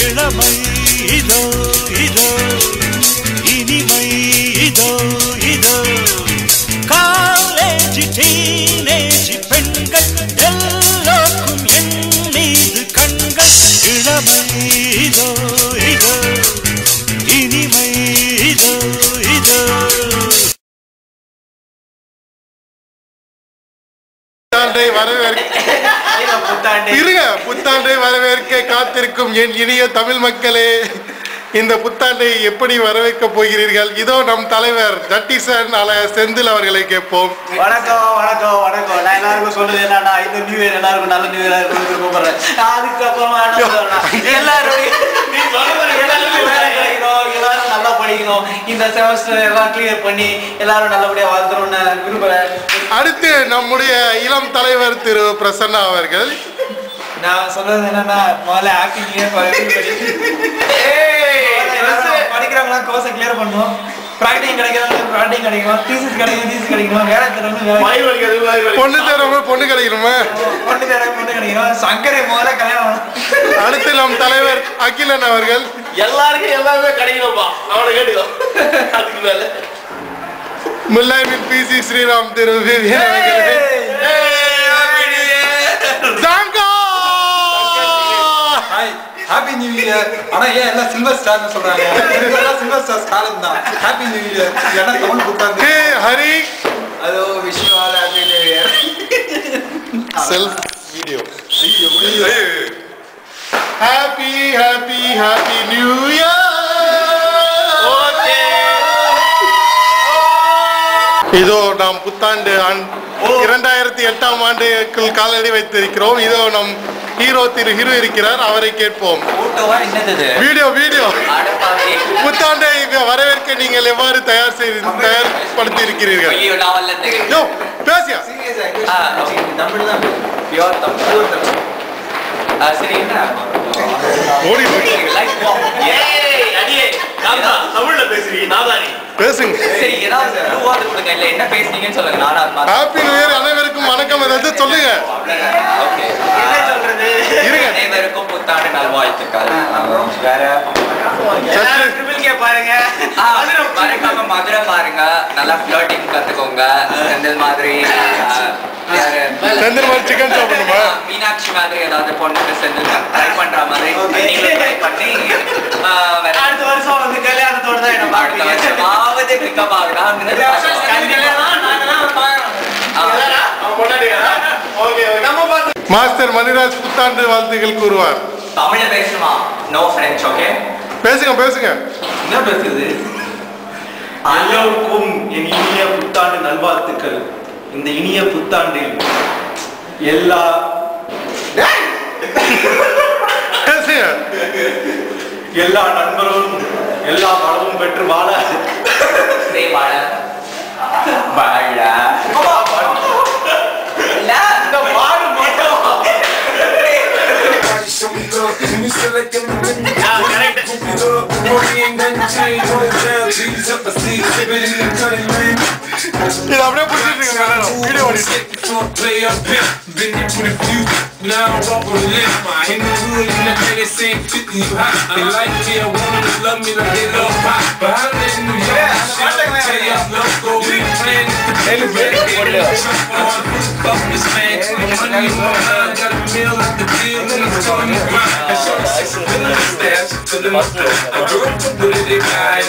இளமை இதோ இதோ இனிமை இதோ இதோ காலேஜ் டீனேஜ் பெண்கள் எல்லோருக்கும் என் மீது கண்கள் இளமை இதோ இதோ இனிமை இதோ இதோ புத்தாண்டை வரவேற்க காத்திருக்கும் என் இனிய தமிழ் மக்களே, இந்த புத்தாண்டை எப்படி வரவேற்க போகிறீர்கள்? இதோ நம் தலைவர் ஜட்டிசன் செந்தில் அவர்களை கேட்போம். வணக்கம் வணக்கம் வணக்கம். நான் எல்லாருக்கும் சொல்றது என்னன்னா, இந்த நியூ இயர் எல்லாருக்கும் நல்ல நியூ இயரா இருக்கணும்னு விரும்புறேன். அதுக்கப்புறமா எல்லாரும் நல்லா படிக்கணும், இந்த செமஸ்டர் எல்லாம் கிளியர் பண்ணி எல்லாரும் நல்லபடியா வாழ்த்துறோம்னு விரும்புறேன். அடுத்து நம்முடைய இளம் தலைவர் திரு பிரசன்னா அவர்கள். நான் சொல்றது என்னன்னா, முதல்ல ஆக்டிங் படிக்கிறவங்களாம் கோர்ஸை கிளியர் பண்ணணும். பிராக்டிங் கிடைக்கிறவங்க பிராக்டிங் கிடைக்கணும், தீசிஸ் கிடைக்கணும், வேலை தரவங்க பொண்ணு தேர்றவங்க பொண்ணு கிடைக்கணுமா, பொண்ணு தேர்றவங்க பொண்ணு கிடைக்கணும். சங்கரை முதல்ல கல்யாணம். அடுத்து நம் தலைவர் அகிலன் அவர்கள். எல்லாருக்கும் எல்லாமே கிடைக்கணும்பா, அவனை கேட்டுக்கோ. அதுக்கு மேல முல்லாய்மின் பிசி ஸ்ரீராம் திரு விவேன் அவர்கள். Happy new year. ஆனா ஏன் எல்லாம் சில்வர் ஸ்டார்னு சொல்றாங்க? எல்லாம் சில்வர் ஸ்டார் காலம் தான். Happy new year. ஏன்னா தமிழ் புத்தாண்டு. ஹே ஹரி, அதோ wish you all happy new year. Self video. Happy happy happy new year. Okay, இதோ நாம் புத்தாண்டு 2008ஆம் ஆண்டுக்குள் காலடி வைத்திருக்கிறோம். இதோ நம் ஹீரோ திரு ஹீரோ இருக்கிறார், அவரை கேட்போம். வீடியோ வீடியோ புத்தாண்டை வரவேற்க நீங்கள் எவ்வாறு தயார்படுத்தி இருக்கிறீர்கள்? பேசியா பேசுங்க. ஹாப்பி நியூ இயர் அனைவருக்கும் வணக்கம். ஏதாவது சொல்லுங்க. அனைவருக்கும் புத்தாண்டு நல்வாழ்த்துக்கள். பாருங்க, மறக்காம மதுரை பாருங்க, நல்லா ஃப்ளர்ட்டிங் கத்துக்கோங்க. செந்தில் மாதிரி சிக்கன் சாப்பிடணுமா? மீனாட்சி மாதிரி ஏதாவது பொண்ணுக்கு செந்தில் ட்ரை பண்ற மாதிரி ட்ரை பண்ணி அடுத்த வருஷம் வந்து கல்யாணத்தோட தான் என்ன வருஷமாவது பிக்கப் ஆகலாம். மாஸ்டர் மணிராஜ் புத்தாண்டு வாழ்த்துக்கள் கூறுவார். தமிழ பேசணுமா? No French. ஓகே, பேசுங்க பேசுங்க. என்ன பேசுது? எல்லோருக்கும் என் இனிய புத்தாண்டு நல்வாழ்த்துக்கள். இந்த இனிய புத்தாண்டில் எல்லா எல்லா நண்பர்களும் எல்லா வளமும் பெற்று வாழ இது அப்படியே புடிச்சிட்டு video Now I walk with a limp. In the hood, in the day, they say 50 you hot. They like me, I want them to love me like they love pop. But I live in New York, tell y'all, let's go. We playing the fuck this man, money in my mind. Got a meal at the deal, and I'm calling it mine. I show the 6 million stats, to the mustard. I grew up with it, they buy